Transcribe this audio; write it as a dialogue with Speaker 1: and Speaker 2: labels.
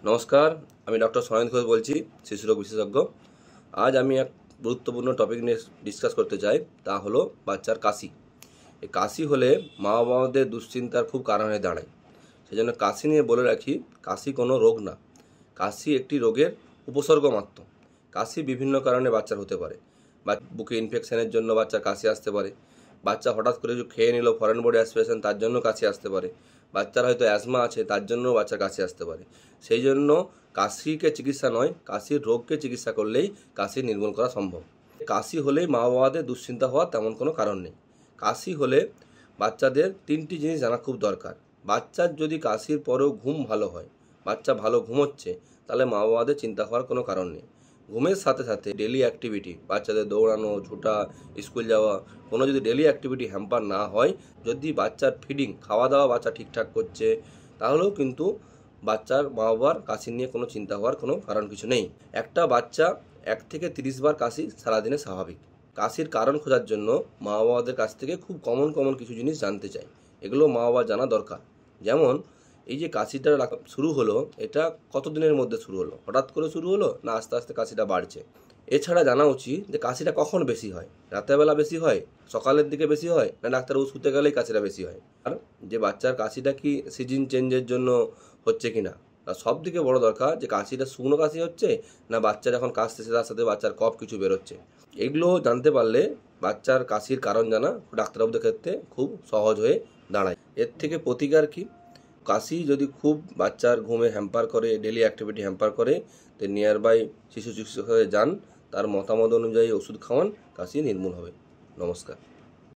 Speaker 1: নমস্কার, আমি ডক্টর সয়ন ঘোষ বলছি, শিশুরোগ বিশেষজ্ঞ। আজ আমি এক গুরুত্বপূর্ণ টপিক নিয়ে ডিসকাস করতে চাই, তা হলো বাচ্চার কাশি। এই কাশি হলে মা বাবাদের দুশ্চিন্তার খুব কারণ হয়ে দাঁড়ায়। সেজন্য কাশি নিয়ে বলে রাখি, কাশি কোনো রোগ না, কাশি একটি রোগের উপসর্গ মাত্র। কাশি বিভিন্ন কারণে বাচ্চার হতে পারে। বা বুকে ইনফেকশনের জন্য বাচ্চার কাশি আসতে পারে, বাচ্চা হঠাৎ করে কিছু খেয়ে নিল, ফরেন বডি অ্যাসপিরেশন, তার জন্য কাশি আসতে পারে, বাচ্চার হয়তো অ্যাজমা আছে, তার জন্য বাচ্চার কাশি আসতে পারে। সেই জন্য কাশিকে চিকিৎসা নয়, কাশির রোগকে চিকিৎসা করলেই কাশি নির্মূল করা সম্ভব। কাশি হলেই মা বাবাদের দুশ্চিন্তা হওয়ার তেমন কোনো কারণ নেই। কাশি হলে বাচ্চাদের তিনটি জিনিস জানা খুব দরকার। বাচ্চার যদি কাশির পরেও ঘুম ভালো হয়, বাচ্চা ভালো ঘুমোচ্ছে, তাহলে মা বাবাদের চিন্তা হওয়ার কোনো কারণ নেই। ঘুমের সাথে সাথে ডেলি অ্যাক্টিভিটি, বাচ্চাদের দৌড়ানো, ছোটা, স্কুল যাওয়া, কোনো যদি ডেলি অ্যাক্টিভিটি হ্যাম্পার না হয়, যদি বাচ্চার ফিডিং, খাওয়া দাওয়া বাচ্চা ঠিকঠাক করছে, তাহলেও কিন্তু বাচ্চার মা বাবার কাশি নিয়ে কোনো চিন্তা হওয়ার কোনো কারণ কিছু নেই। একটা বাচ্চা 1 থেকে 30 বার কাশি সারাদিনে স্বাভাবিক। কাশির কারণ খোঁজার জন্য মা বাবাদের কাছ থেকে খুব কমন কিছু জিনিস জানতে চাই। এগুলো মা বাবা জানা দরকার। যেমন এই যে কাশিটা শুরু হলো, এটা কতদিনের মধ্যে শুরু হলো, হঠাৎ করে শুরু হলো না আস্তে আস্তে কাশিটা বাড়ছে। এছাড়া জানা উচিত যে কাশিটা কখন বেশি হয়, রাতেরবেলা বেশি হয়, সকালের দিকে বেশি হয়, না ডাক্তারবাবু শুতে গেলেই কাশিটা বেশি হয়। আর যে বাচ্চার কাশিটা কি সিজন চেঞ্জের জন্য হচ্ছে কিনা, আর সব থেকে বড় দরকার যে কাশিটা শুকনো কাশি হচ্ছে না বাচ্চা যখন কাশতেছে তার সাথে বাচ্চার কফ কিছু বেরোচ্ছে। এগুলো জানতে পারলে বাচ্চার কাশির কারণ জানা ডাক্তারবাবুদের ক্ষেত্রে খুব সহজ হয়ে দাঁড়ায়। এর থেকে প্রতিকার কি? কাশি যদি খুব বাচ্চার ঘুমে হ্যাম্পার করে, ডেলি অ্যাক্টিভিটি হ্যাম্পার করে, তো নিয়ার বাই শিশু চিকিৎসকের যান, তার মতামত অনুযায়ী ওষুধ খাওয়ান, কাশি নির্মূল হবে। নমস্কার।